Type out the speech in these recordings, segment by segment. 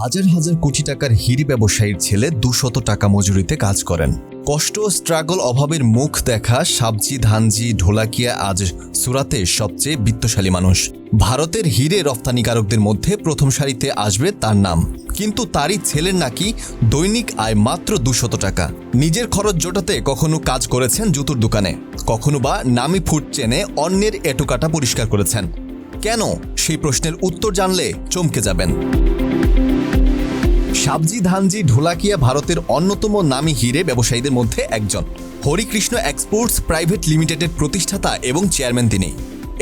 হাজার হাজার কোটি টাকার হিরে ব্যবসায়ীর ছেলে 200 টাকা মজুরিতে কাজ করেন। কষ্ট, স্ট্রাগল, অভাবের মুখ দেখা সাবজি, ধানজি, ঢোলাকিয়া আজ সুরাতে সবচেয়ে বিত্তশালী মানুষ। ভারতের হিরে রপ্তানিকারকদের মধ্যে প্রথম সারিতে আসবে তার নাম। কিন্তু তারই ছেলের নাকি দৈনিক আয় মাত্র 200 টাকা। নিজের খরচ জোটাতে কখনো কাজ করেছেন জুতোর দোকানে, কখনো বা নামি ফুড চেনে অন্যের এঁটোকাটা পরিষ্কার করেছেন। কেন? সেই প্রশ্নের উত্তর জানলে চমকে যাবেন। সাবজি, ধানজি, ঢোলাকিয়া ভারতের অন্যতম নামী হিরে ব্যবসায়ীদের মধ্যে একজন। হরিকৃষ্ণ এক্সপোর্টস প্রাইভেট লিমিটেডের প্রতিষ্ঠাতা এবং চেয়ারম্যান তিনি।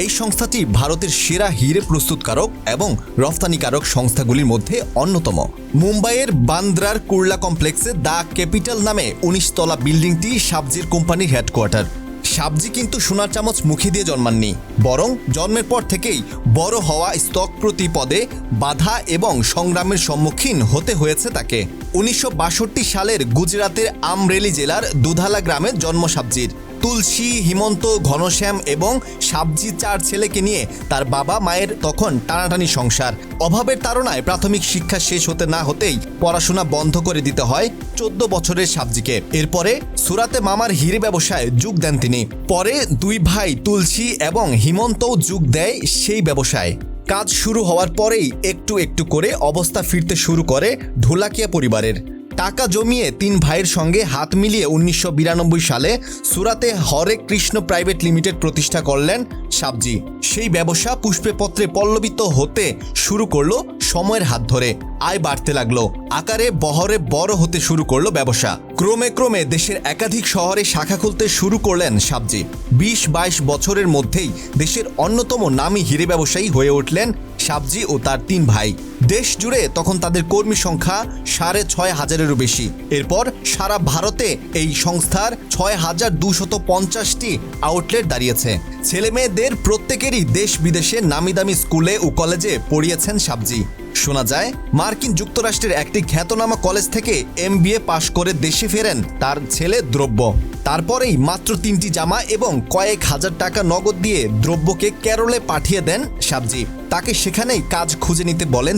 এই সংস্থাটি ভারতের সেরা হিরে প্রস্তুতকারক এবং রফতানিকারক সংস্থাগুলির মধ্যে অন্যতম। মুম্বাইয়ের বান্দ্রার কুর্লা কমপ্লেক্সে দ্য ক্যাপিটাল নামে 19 তলা বিল্ডিংটি সাবজির কোম্পানির হেডকোয়ার্টার। সাবজি কিন্তু সোনার চামচ মুখে দিয়ে জন্মাননি, বরং জন্মের পর থেকেই বড় হওয়া স্টক প্রতি পদে বাধা এবং সংগ্রামের সম্মুখীন হতে হয়েছে তাকে। 1962 সালের গুজরাতের আমরেলি জেলার দুধালা গ্রামে জন্ম সাবজির। তুলসী, হিমন্ত, ঘনশ্যাম এবং সাবজি 4 ছেলেকে নিয়ে তার বাবা মায়ের তখন টানাটানি সংসার। অভাবের তাড়নায় প্রাথমিক শিক্ষা শেষ হতে না হতেই পড়াশোনা বন্ধ করে দিতে হয় 14 বছরের সাবজিকে। এরপরে সুরাতে মামার হিরে ব্যবসায় যোগ দেন তিনি। পরে 2 ভাই তুলসী এবং হিমন্তও যোগ দেয় সেই ব্যবসায়। কাজ শুরু হওয়ার পরেই একটু একটু করে অবস্থা ফিরতে শুরু করে ঢোলাকিয়া পরিবারের। টাকা জমিয়ে 3 ভাইয়ের সঙ্গে হাত মিলিয়ে 1992 সালে সুরাতে হরে কৃষ্ণ প্রাইভেট লিমিটেড প্রতিষ্ঠা করলেন সাবজি। সেই ব্যবসা পুষ্পে পত্রে পল্লবিত হতে শুরু করলো সময়ের হাত ধরে। আয় বাড়তে লাগলো, আকারে বহরে বড় হতে শুরু করলো ব্যবসা। ক্রমে ক্রমে দেশের একাধিক শহরে শাখা খুলতে শুরু করলেন সাবজি। 20-22 বছরের মধ্যেই দেশের অন্যতম নামী হিরে ব্যবসায়ী হয়ে উঠলেন সাবজি ও তার 3 ভাই। দেশ জুড়ে তখন তাদের কর্মী সংখ্যা 6,500-এরও বেশি। এরপর সারা ভারতে এই সংস্থার 6,250টি আউটলেট দাঁড়িয়েছে। ছেলে মেয়েদের প্রত্যেকেরই দেশ বিদেশে নামি দামি স্কুলে ও কলেজে পড়িয়েছেন সাবজি। শোনা যায় মার্কিন যুক্তরাষ্ট্রের একটি খ্যাতনামা কলেজ থেকে MBA পাশ করে দেশে ফেরেন তার ছেলে দ্রব্য। তারপরেই মাত্র 3টি জামা এবং কয়েক হাজার টাকা নগদ দিয়ে দ্রব্যকে কেরলে পাঠিয়ে দেন সাবজি। তাকে সেখানেই কাজ খুঁজে নিতে বলেন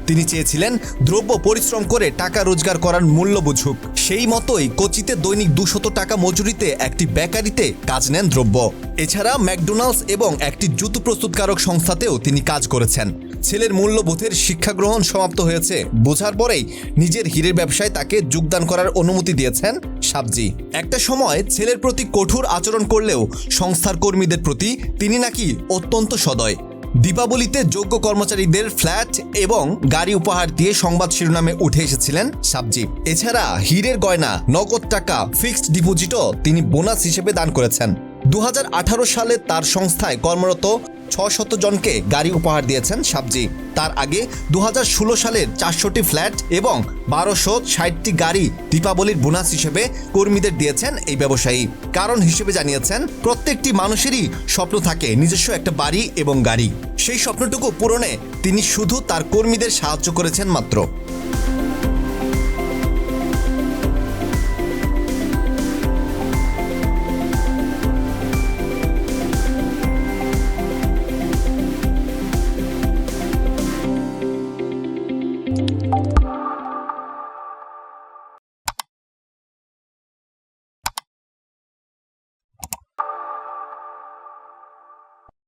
তিনি চেয়েছিলেন দ্রব্য পরিশ্রম করে টাকা রোজগার করার মূল্য বুঝুক। সেই মতোই কোচিতে দৈনিক 200 টাকা মজুরিতে একটি বেকারিতে কাজ নেন দ্রব্য। এছাড়া ম্যাকডোনাল্ডস এবং একটি জুতো প্রস্তুতকারক সংস্থাতেও তিনি কাজ করেছেন। ছেলের মূল্যবোধের শিক্ষা গ্রহণ সমাপ্ত হয়েছে বোঝার পরেই নিজের হীরের ব্যবসায় তাকে যোগদান করার অনুমতি দিয়েছেন সাবজি। একটা সময় ছেলের প্রতি কঠোর আচরণ করলেও সংস্থার কর্মীদের প্রতি তিনি নাকি অত্যন্ত সদয়। দীপাবলিতে যোগ্য কর্মচারীদের ফ্ল্যাট এবং গাড়ি উপহার দিয়ে সংবাদ শিরোনামে উঠে এসেছিলেন সাবজি। এছাড়া হীরের গয়না, নগদ টাকা, ফিক্সড ডিপোজিটও তিনি বোনাস হিসেবে দান করেছেন। 2018 সালে তার সংস্থায় কর্মরত 600 জনকে গাড়ি উপহার দিয়েছেন সাবজি। তার আগে 2016 সালের 400টি ফ্ল্যাট এবং 1260টি গাড়ি দীপাবলির বোনাস হিসেবে কর্মীদের দিয়েছেন এই ব্যবসায়ী। কারণ হিসেবে জানিয়েছেন প্রত্যেকটি মানুষেরই স্বপ্ন থাকে নিজস্ব একটা বাড়ি এবং গাড়ি। সেই স্বপ্নটুকু পূরণে তিনি শুধু তার কর্মীদের সাহায্য করেছেন মাত্র।